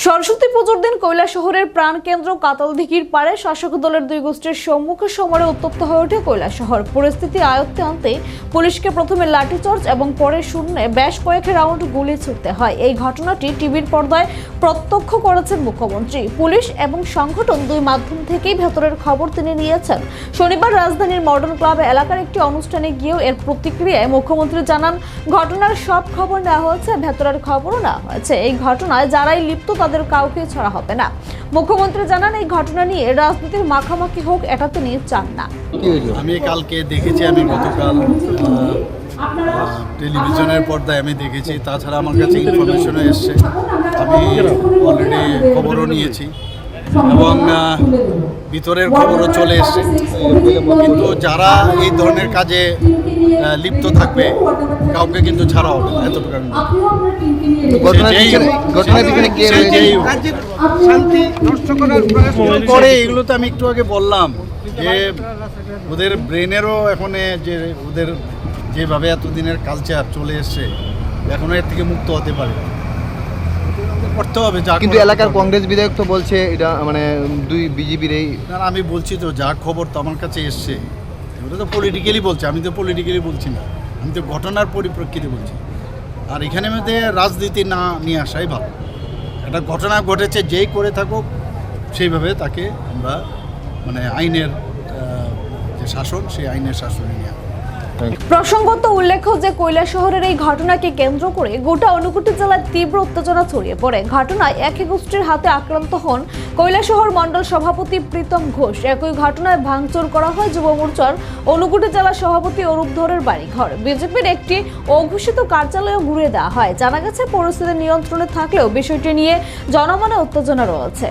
সরস্বতী পুজোর দিন কৈলাসহরের প্রাণকেন্দ্র কাতালদিঘির পাড়ে শাসক দলের দুই গোষ্ঠীর সম্মুখে সমরে উত্তপ্ত হয়ে ওঠে কৈলাসহর। পরিস্থিতি আয়ত্তে আনতে পুলিশকে প্রথমে লাঠিচার্জ এবং পরে শূন্যে বেশ কয়েক রাউন্ড গুলি ছুড়তে হয়। এই ঘটনাটি টিভির পর্দায় প্রত্যক্ষ করেছেন মুখ্যমন্ত্রী। পুলিশ এবং সংগঠন দুই মাধ্যম থেকেই ভেতরের খবর তিনি নিয়েছেন। শনিবার রাজধানীর মডার্ন ক্লাব এলাকার একটি অনুষ্ঠানে গিয়েও এর প্রতিক্রিয়ায় মুখ্যমন্ত্রী জানান, ঘটনার সব খবর নেওয়া হয়েছে, ভেতরের খবরও নেওয়া হয়েছে। এই ঘটনায় যারাই লিপ্ত তাদের কাউকে ছাড়া হবে না। মুখ্যমন্ত্রী জানান, এই ঘটনা নিয়ে রাজনীতির মাখামাখি হোক এটা তিনি চান না। আমি কালকে দেখেছি, আমি গতকাল টেলিভিশনের পর্দায় আমি দেখেছি, তাছাড়া আমার কাছে ইনফরমেশনও এসছে, আমি অলরেডি খবরও নিয়েছি এবং ভিতরের খবরও চলে এসছে। কিন্তু যারা এই ধরনের কাজে লিপ্ত থাকবে কাউকে কিন্তু ছাড়া হবে না, এতটুকু আমি করে। এগুলো তো আমি একটু আগে বললাম যে ওদের ব্রেনেরও এখন যে ওদের যেভাবে এতদিনের কালচার চলে এসছে, এখনো এর থেকে মুক্ত হতে পারে করতে হবে। কিন্তু এলাকার কংগ্রেস বিধায়ক তো বলছে এটা মানে দুই বিজেপির এই। আমি বলছি তো যা খবর তো আমার কাছে এসছে, ওটা তো পলিটিক্যালি বলছে, আমি তো পলিটিক্যালি বলছি না, আমি তো ঘটনার পরিপ্রেক্ষিতে বলছি। আর এখানে মধ্যে রাজনীতি না নিয়ে আসাই ভালো। একটা ঘটনা ঘটেছে, যেই করে থাকুক সেইভাবে তাকে আমরা মানে আইনের যে শাসন, সেই আইনের শাসনে নিয়ে। প্রসঙ্গত উল্লেখ্য যে কৈলাসহরের এই ঘটনাকে কেন্দ্র করে গোটা ঊনকোটি জেলায় তীব্র উত্তেজনা ছড়িয়ে পড়ে। ঘটনায় একই গোষ্ঠীর হাতে আক্রান্ত হন কৈলাসহর মণ্ডল সভাপতি প্রীতম ঘোষ। একই ঘটনায় ভাঙচুর করা হয় যুব মোর্চার ঊনকোটি জেলা সভাপতি অরূপ ধরের বাড়িঘর। বিজেপির একটি অঘোষিত কার্যালয়ও ঘুরিয়ে দেওয়া হয়। জানা গেছে, পরিস্থিতি নিয়ন্ত্রণে থাকলেও বিষয়টি নিয়ে জনমনে উত্তেজনা রয়েছে।